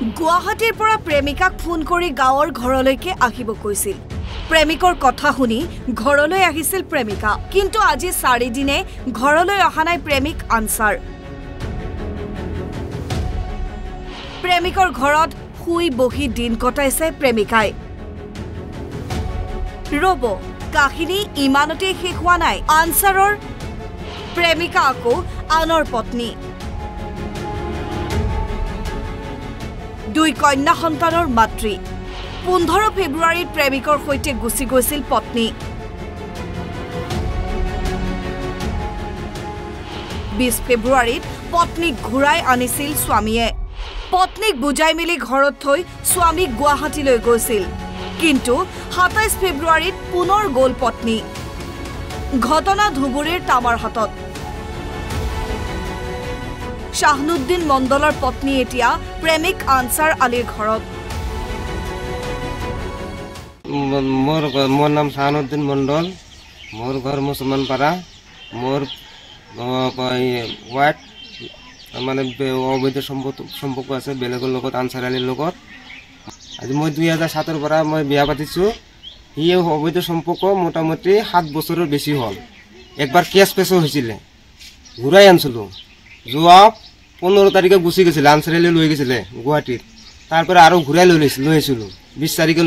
গুৱাহাটীৰ পৰা প্ৰেমিকাক ফোন কৰি গাঁৱৰ ঘৰলৈকে আহিব কৈছিল। প্ৰেমিকৰ কথা শুনি ঘৰলৈ আহিছিল প্ৰেমিকা, কিন্তু আজি 4 দিনে ঘৰলৈ অহা নাই প্ৰেমিক আনসাৰ। প্ৰেমিকৰ ঘৰত শুই বহি দিন কটাইছে প্ৰেমিকাই। ৰব, কাহিনী ইমানতে শেষ হোৱা নাই। আনসাৰৰ প্ৰেমিকা আকৌ আনৰ পত্নী। 2 কন্যা সন্তানৰ মাতৃ। 15 ফেব্ৰুৱাৰীত প্ৰেমিকৰ সৈতে গুচি গৈছিল পত্নী। 20 ফেব্ৰুৱাৰীত পত্নীক ঘূৰাই আনিছিল স্বামীয়ে। পত্নীক বুজাই মেলি ঘৰত থৈ স্বামীক গুৱাহাটীলৈ গৈছিল, কিন্তু 27 ফেব্ৰুৱাৰীত পুনৰ গ'ল পত্নী। ঘটনা ধুবুৰীৰ তামাৰহাটত। শাহনুদ্দিন মণ্ডলৰ পত্নী এতিয়া প্ৰেমিক আনসাৰ আলীৰ ঘৰত। মোৰ নাম শাহনুদ্দিন মণ্ডল, মোৰ ঘৰ মুছলমান পাৰা। মোৰ ৱাইফ মানে অবৈধ সম্পৰ্ক আছে বেলেগৰ লগত, আনসাৰ আলীৰ লগত। আজি মই 2007 পৰা মই বিয়া পাতিছোঁ। সি অবৈধ সম্পৰ্ক মোটামুটি 7 বছৰৰ বেছি হ'ল। একবাৰ কেছ পেছো হৈছিলে, ঘূৰাই আনিছিলোঁ। যোৱা 15 তাৰিখে গুচি গৈছিলে, আনসাৰ আলী লৈ গৈছিলে গুৱাহাটীত। তাৰপৰা আৰু ঘূৰাই লৈ আহিছিলোঁ। 20 তাৰিখে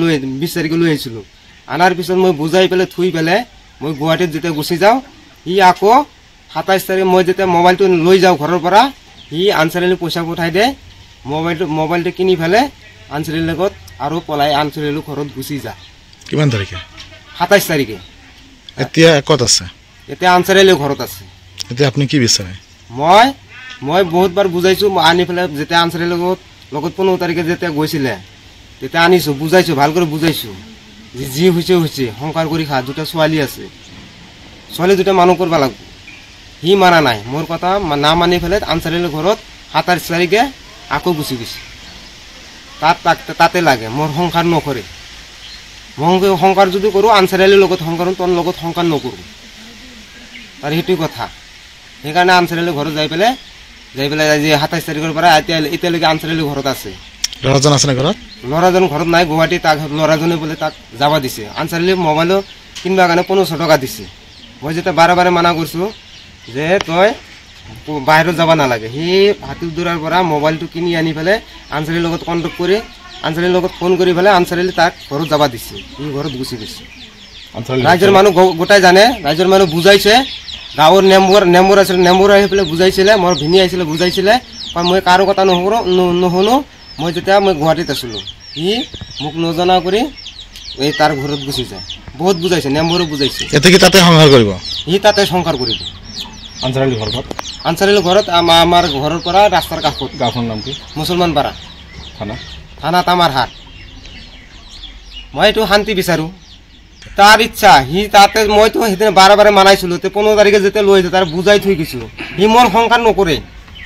লৈ আহিছিলোঁ। আনাৰ পিছত মই বুজাই পেলাই থৈ পেলাই মই গুৱাহাটীত যেতিয়া গুচি যাওঁ, সি আকৌ 27 তাৰিখে মই যেতিয়া মোবাইলটো লৈ যাওঁ ঘৰৰ পৰা, সি আনসাৰ আলী পইচা পঠাই দিয়ে। মোবাইলটো কিনি পেলাই আনসাৰ আলীৰ লগত আৰু পলাই আনসাৰ আলীৰ ঘৰত গুচি যায়। কিমান তাৰিখে? 27 তাৰিখে। এতিয়া ক'ত আছে? এতিয়া আনসাৰ আলীৰ ঘৰত আছে। এতিয়া আপুনি কি বিচাৰে? মই বহুতবাৰ বুজাইছোঁ, আনি পেলাই যেতিয়া আনসাৰ আলীৰ লগত 15 তাৰিখে যেতিয়া গৈছিলে তেতিয়া আনিছোঁ, বুজাইছোঁ, ভাল কৰি বুজাইছোঁ। যি হৈছে সংসাৰ কৰি খা, 2টা ছোৱালী আছে, ছোৱালী 2টা মানুহ কৰিব লাগিব। সি মানা নাই, মোৰ কথা না মানি পেলাই আনসাৰ আলীৰ ঘৰত 27 তাৰিখে আকৌ গুচি গৈছে। তাতে লাগে, মোৰ সংসাৰ নকৰে। মই সংসাৰ যদি কৰোঁ আনসাৰ আলীৰ লগত সংসাৰ, তোৰ লগত সংসাৰ নকৰোঁ। তাৰ সেইটোৱে কথা। সেইকাৰণে আনসাৰ আলীৰ ঘৰত যাই পেলাই আজি 27 তাৰিখৰ পৰা এতিয়ালৈকে আনসাৰ আলীৰ ঘৰত আছে। ল'ৰাজন আছেনে ঘৰত? ল'ৰাজন ঘৰত নাই, গুৱাহাটী। তাক ল'ৰাজনে বোলে তাক যাব দিছে। আনসাৰ আলী মোবাইলো কিনিবৰ কাৰণে 1500 টকা দিছে। মই যেতিয়া বাৰে মানা কৰিছোঁ যে তই বাহিৰত যাব নালাগে, সি হাতীদুৰাৰ পৰা মোবাইলটো কিনি আনি পেলাই আনসাৰ আলীৰ লগত কণ্টেক্ট কৰি আনসাৰ আলীৰ লগত ফোন কৰি পেলাই আনসাৰ আলী তাক ঘৰত যাব দিছে। সি ঘৰত গুচি গৈছে। ৰাইজৰ মানুহ গোটাই জানে, ৰাইজৰ মানুহ বুজাইছে। গাঁৱৰ নেম্বৰ আছিলে, নেম্বৰ আহি পেলাই বুজাইছিলে। মোৰ ভিনি আহিছিলে, বুজাইছিলে। মই কাৰো কথা নুশুনো। মই গুৱাহাটীত আছিলোঁ, সি মোক নজনা কৰি এই তাৰ ঘৰত গুচি যায়। বহুত বুজাইছে, নেম্বৰো বুজাইছে। এতিয়া কি তাতে সংসাৰ কৰিব? সি তাতে সংসাৰ কৰিব। আনসাৰ আলীৰ ঘৰত? আনসাৰ আলীৰ ঘৰত আমাৰ ঘৰৰ পৰা ৰাস্তাৰ কাষত। গাঁওখনৰ নাম কি? মুছলমান পাৰা। থানা তামাৰহাট। মই এইটো শান্তি বিচাৰোঁ। তাৰ ইচ্ছা, সি তাতে মইতো সেইদিনা বাৰে মানাইছিলোঁ। 15 তাৰিখে যেতিয়া লৈ আহিছে তাৰ বুজাই থৈ গৈছোঁ। সি মোৰ সংসাৰ নকৰে।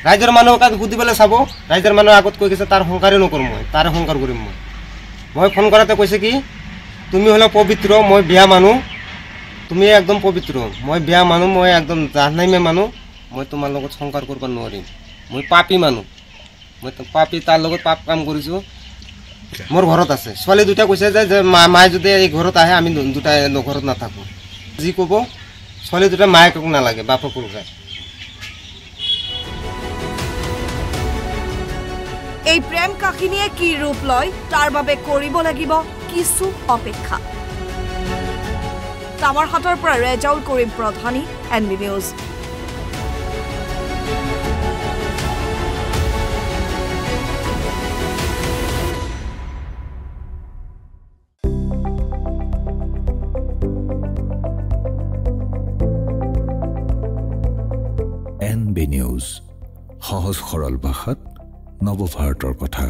ৰাইজৰ মানুহক সুধি পেলাই চাব, ৰাইজৰ মানুহে আগত কৈ গৈছে তাৰ সংসাৰে নকৰোঁ, মই তাৰে সংসাৰ কৰিম। মই ফোন কৰাতে কৈছে কি, তুমি হ'লে পবিত্ৰ, মই বিয়া মানুহ, তুমি একদম পবিত্ৰ, মই বিয়া মানুহ, মই একদম জাহ্নামে মানুহ, মই তোমাৰ লগত সংসাৰ কৰিব নোৱাৰিম। মই পাপী মানুহ, মই পাপী, তাৰ লগত পাপ কাম কৰিছোঁ। মোৰ ঘৰত আছে। ছোৱালী 2টা কৈছে যে মায়ে যদি এই ঘৰত আহে আমি 2টা ঘৰত নাথাকোঁ। যি ক'ব ছোৱালী 2টা মায়েকক নালাগে, বাপকো যায়। এই প্ৰেম কাহিনীয়ে কি ৰূপ লয় তাৰ বাবে কৰিব লাগিব কিছু অপেক্ষা। তামাৰহাটৰ পৰা ৰেজাউল কৰিম Pradhani, NB news. NB news, সহজ সৰল ভাষাত নৱভাৰতৰ কথা।